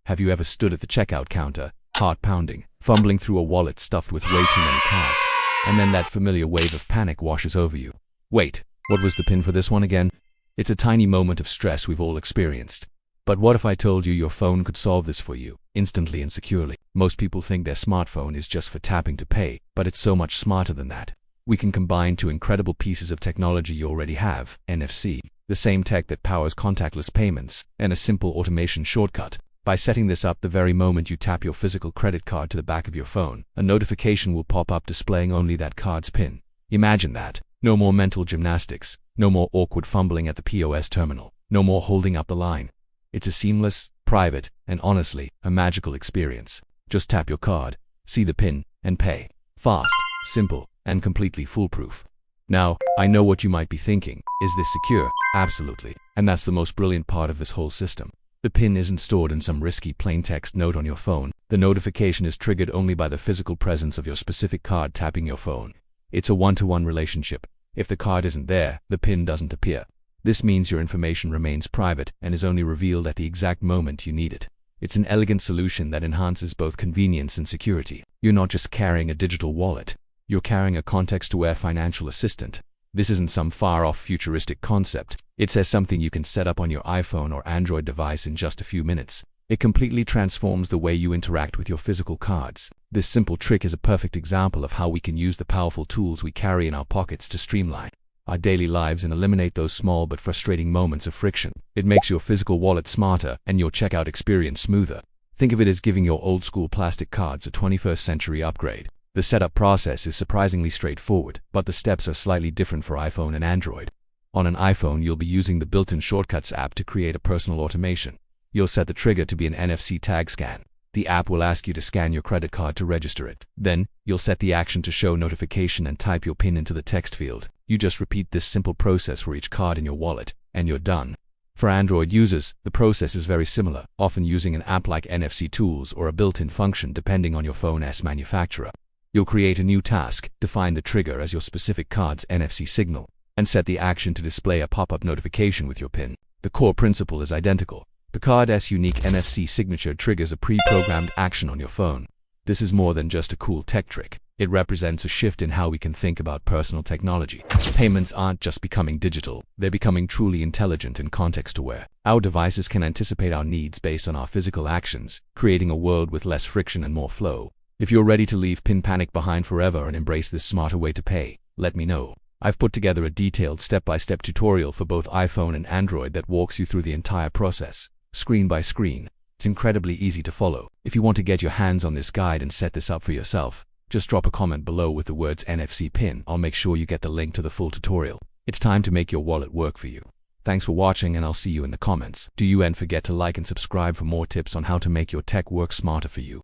Have you ever stood at the checkout counter, heart pounding, fumbling through a wallet stuffed with way too many cards, and then that familiar wave of panic washes over you? Wait, what was the PIN for this one again? It's a tiny moment of stress we've all experienced. But what if I told you your phone could solve this for you, instantly and securely? Most people think their smartphone is just for tapping to pay, but it's so much smarter than that. We can combine two incredible pieces of technology you already have: NFC, the same tech that powers contactless payments, and a simple automation shortcut. By setting this up the very moment you tap your physical credit card to the back of your phone, a notification will pop up displaying only that card's PIN. Imagine that. No more mental gymnastics, no more awkward fumbling at the POS terminal, no more holding up the line. It's a seamless, private, and honestly, a magical experience. Just tap your card, see the PIN, and pay. Fast, simple, and completely foolproof. Now, I know what you might be thinking. Is this secure? Absolutely. And that's the most brilliant part of this whole system. The PIN isn't stored in some risky plain text note on your phone. The notification is triggered only by the physical presence of your specific card tapping your phone. It's a one-to-one relationship. If the card isn't there, the PIN doesn't appear. This means your information remains private and is only revealed at the exact moment you need it. It's an elegant solution that enhances both convenience and security. You're not just carrying a digital wallet. You're carrying a context-aware financial assistant. This isn't some far-off futuristic concept. It says something you can set up on your iPhone or Android device in just a few minutes. It completely transforms the way you interact with your physical cards. This simple trick is a perfect example of how we can use the powerful tools we carry in our pockets to streamline our daily lives and eliminate those small but frustrating moments of friction. It makes your physical wallet smarter and your checkout experience smoother. Think of it as giving your old-school plastic cards a 21st century upgrade. The setup process is surprisingly straightforward, but the steps are slightly different for iPhone and Android. On an iPhone, you'll be using the built-in Shortcuts app to create a personal automation. You'll set the trigger to be an NFC tag scan. The app will ask you to scan your credit card to register it. Then, you'll set the action to show notification and type your PIN into the text field. You just repeat this simple process for each card in your wallet, and you're done. For Android users, the process is very similar, often using an app like NFC Tools or a built-in function depending on your phone's manufacturer. You'll create a new task, define the trigger as your specific card's NFC signal, and set the action to display a pop-up notification with your PIN. The core principle is identical. The card's unique NFC signature triggers a pre-programmed action on your phone. This is more than just a cool tech trick. It represents a shift in how we can think about personal technology. Payments aren't just becoming digital, they're becoming truly intelligent and context-aware. Our devices can anticipate our needs based on our physical actions, creating a world with less friction and more flow. If you're ready to leave PIN panic behind forever and embrace this smarter way to pay, let me know. I've put together a detailed step-by-step tutorial for both iPhone and Android that walks you through the entire process, screen by screen. It's incredibly easy to follow. If you want to get your hands on this guide and set this up for yourself, just drop a comment below with the words NFC PIN. I'll make sure you get the link to the full tutorial. It's time to make your wallet work for you. Thanks for watching, and I'll see you in the comments. Don't forget to like and subscribe for more tips on how to make your tech work smarter for you.